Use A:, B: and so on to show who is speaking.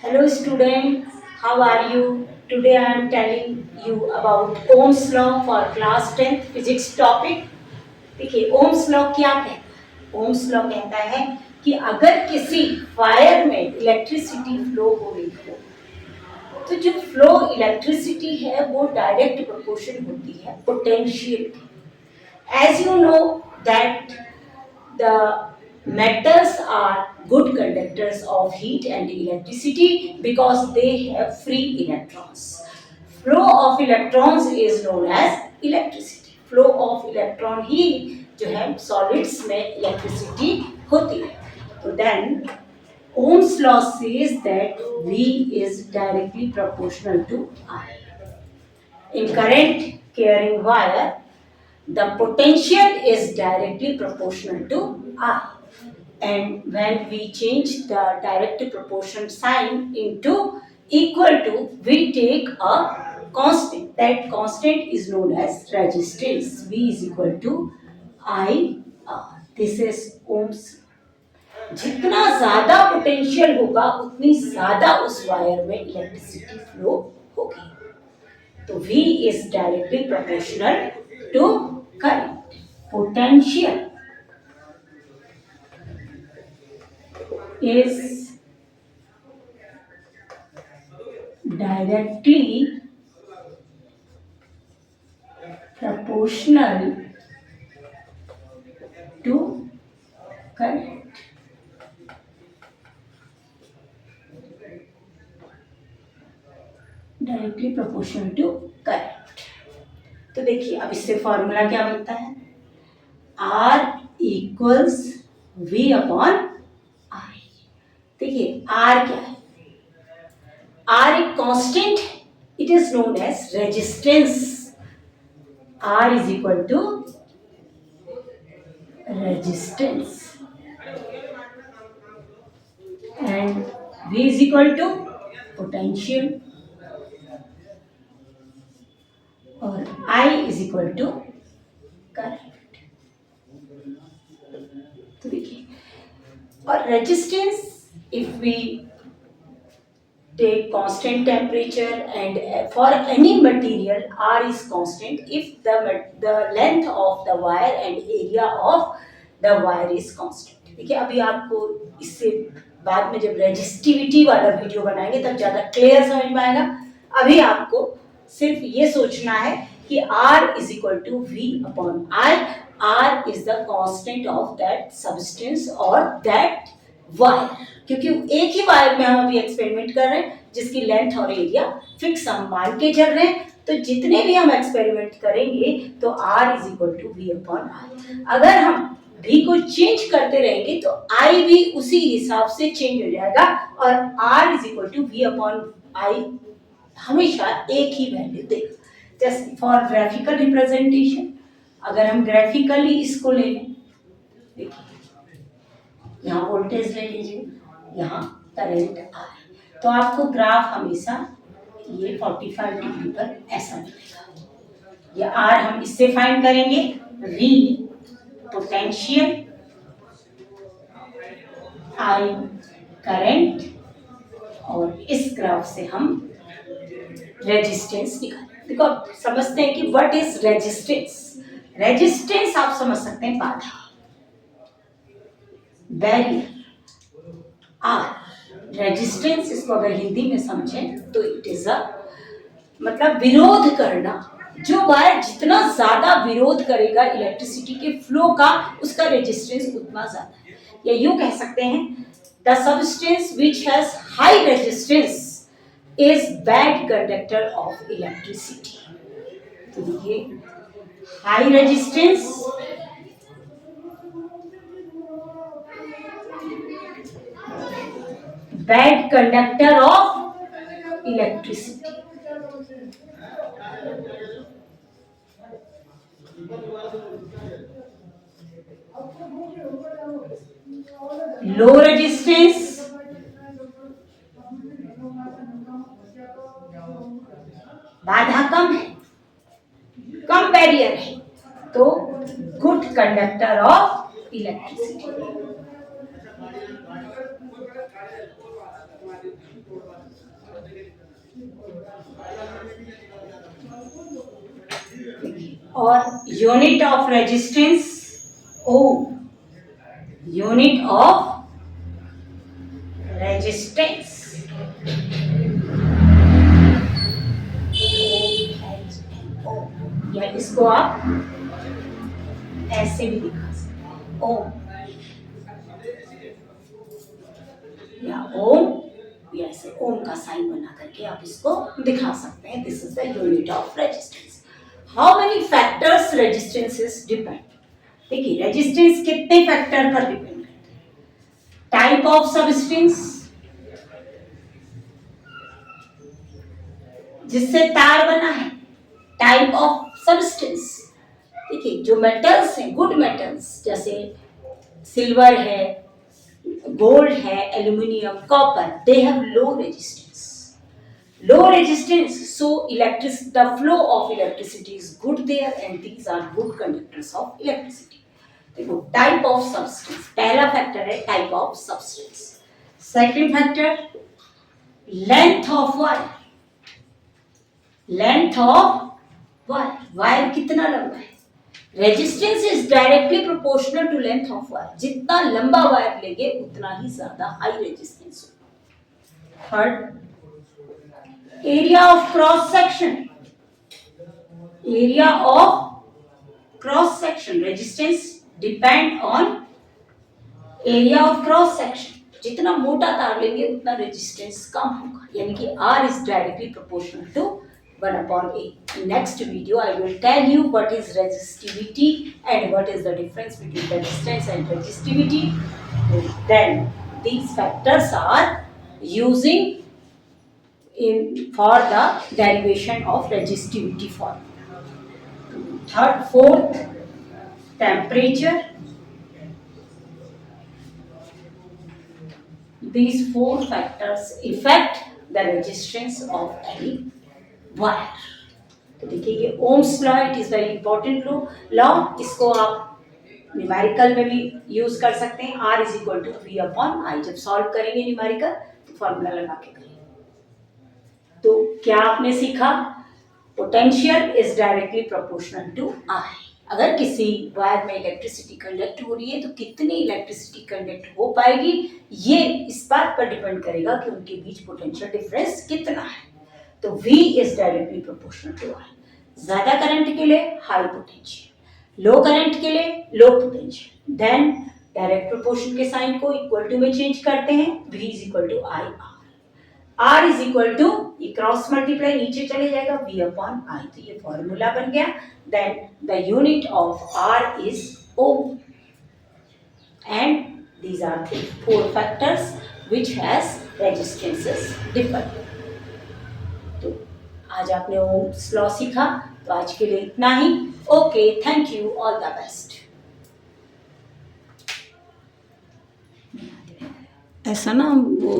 A: Hello student, how are you? Today I am telling you about Ohm's law for class 10th physics topic. देखिए Ohm's law क्या कहता है? Ohm's law कहता है कि अगर किसी वायर में इलेक्ट्रिसिटी फ्लो हो रही हो तो जो फ्लो इलेक्ट्रिसिटी है वो डायरेक्ट प्रोपोर्शन होती है पोटेंशियल की. As you know that the metals are good conductors of heat and electricity because they have free electrons. Flow of electrons is known as electricity. Flow of electron ही जो है solids में electricity होती है. तो then Ohm's law says that V is directly proportional to I. In current carrying wire, the potential is directly proportional to I. And when we change the direct proportion sign into equal to, we take a constant. That constant is known as resistance. V is equal to IR. This is Ohm's. जितना ज्यादा potential होगा उतनी ज्यादा उस wire में electricity flow होगी. तो V is directly proportional to current. Potential is directly proportional to current. Directly proportional to current. तो देखिए अब इससे फॉर्मूला क्या बनता है? R equals V upon I. देखिए R क्या है? R एक constant, it is known as resistance. R is equal to resistance and V is equal to potential और I is equal to current. तो देखिए और resistance, if we take constant temperature and for any material R is constant if the length of the wire and area of the wire is constant. देखिए अभी आपको इससे बाद में जब रेजिस्टिविटी वाला वीडियो बनाएंगे तब ज़्यादा क्लियर समझ में आएगा. अभी आपको सिर्फ ये सोचना है कि R is equal to V upon I. R is the constant of that substance or that wire. क्योंकि एक ही वायर में हम अभी एक्सपेरिमेंट कर रहे हैं जिसकी लेंथ और एरिया फिक्स हम मान के चल रहे हैं. तो जितने भी हम एक्सपेरिमेंट करेंगे तो R is equal to V upon I. अगर हम V को चेंज करते रहेंगे तो I भी उसी हिसाब से चेंज हो जाएगा और R is equal to V upon I हमेशा एक ही वैल्यू देगा. जस्ट फॉर ग्राफिकल रिप्रेजेंटेशन अगर हम ग्राफिकली इसको ले लें, देखिए यहाँ वोल्टेज ले लीजिए, यहाँ करंट आए, तो आपको ग्राफ हमेशा ये 45 डिग्री पर ऐसा मिलेगा. ये R हम इससे फाइंड करेंगे, V पोटेंशियल, I करंट और इस ग्राफ से हम रेजिस्टेंस निकालें. देखो आप समझते हैं कि व्हाट इज रेजिस्टेंस. रेजिस्टेंस आप समझ सकते हैं बाधा, बैरियर. आर रेजिस्टेंस, इसको अगर हिंदी में समझें तो इट इज अ मतलब विरोध करना. जो वायर जितना ज्यादा विरोध करेगा इलेक्ट्रिसिटी के फ्लो का, उसका रेजिस्टेंस उतना ज्यादा है. या यूं कह सकते हैं the substance which has high resistance is bad conductor of electricity. तो देखिए high resistance bad conductor of electricity. Low resistance बाधा कम है, कम बैरियर है, तो गुड कंडक्टर ऑफ इलेक्ट्रिसिटी. और unit of resistance ohm, unit of resistance या इसको आप ऐसे भी दिखा सकते हैं ओम, या ओम, या ऐसे ओम का साइन बना करके आप इसको दिखा सकते हैं. This is the unit of resistance. How many factors resistances depend. देखिए रेजिस्टेंस कितने फैक्टर पर डिपेंड करते हैं. टाइप ऑफ सब्सटेंस, जिससे तार बना है, टाइप ऑफ सब्सटेंस. देखिए जो मेटल्स हैं, गुड मेटल्स जैसे सिल्वर है, गोल्ड है, aluminium, copper, they have low resistance. Low resistance, so the flow of electricity is good there, and these are good conductors of electricity. देखो type of substance, पहला factor है type of substance. Second factor length of wire. Length of wire, wire कितना लंबा है. Resistance is directly proportional to length of wire. जितना लंबा wire लेंगे उतना ही ज्यादा हाई रेजिस्टेंस होगा. Third area of cross section. Area of cross section, resistance depend on area of cross section. जितना मोटा तार लेंगे उतना रेजिस्टेंस कम होगा, यानी कि R is directly proportional to 1/A. In next video I will tell you what is resistivity and what is the difference between resistance and resistivity. Then these factors are using for the derivation of resistivity formula. Third, fourth, temperature. These four factors affect the resistance of any wire. तो देखिए ये Ohm's law, it is very important law. इसको आप numerical में भी use कर सकते हैं. R is equal to V/I. जब सॉल्व करेंगे न्यूमेरिकल तो फॉर्मूला लगा के करेंगे. तो क्या आपने सीखा? Potential is directly proportional to I. अगर किसी वायर में इलेक्ट्रिसिटी कंडक्ट हो रही है तो कितनी इलेक्ट्रिसिटी कंडक्ट हो पाएगी, ये इस बात पर डिपेंड करेगा कि उनके बीच पोटेंशियल डिफरेंस कितना है. तो V is directly proportional to I. ज्यादा करंट के लिए हाई पोटेंशियल, लो करंट के लिए low potential. Then direct proportion के साइन को इक्वल टू में चेंज करते हैं. V is equal to I. R is equal to, ये क्रॉस मल्टीप्लाई नीचे चले जाएगा, V/I. तो ये फॉर्मूला बन गया. Then the unit of R is ohm. And these are four factors which has resistances different. तो आज आपने ओम्स लॉ सीखा. तो आज के लिए इतना ही. Okay, thank you, all the best. ऐसा ना वो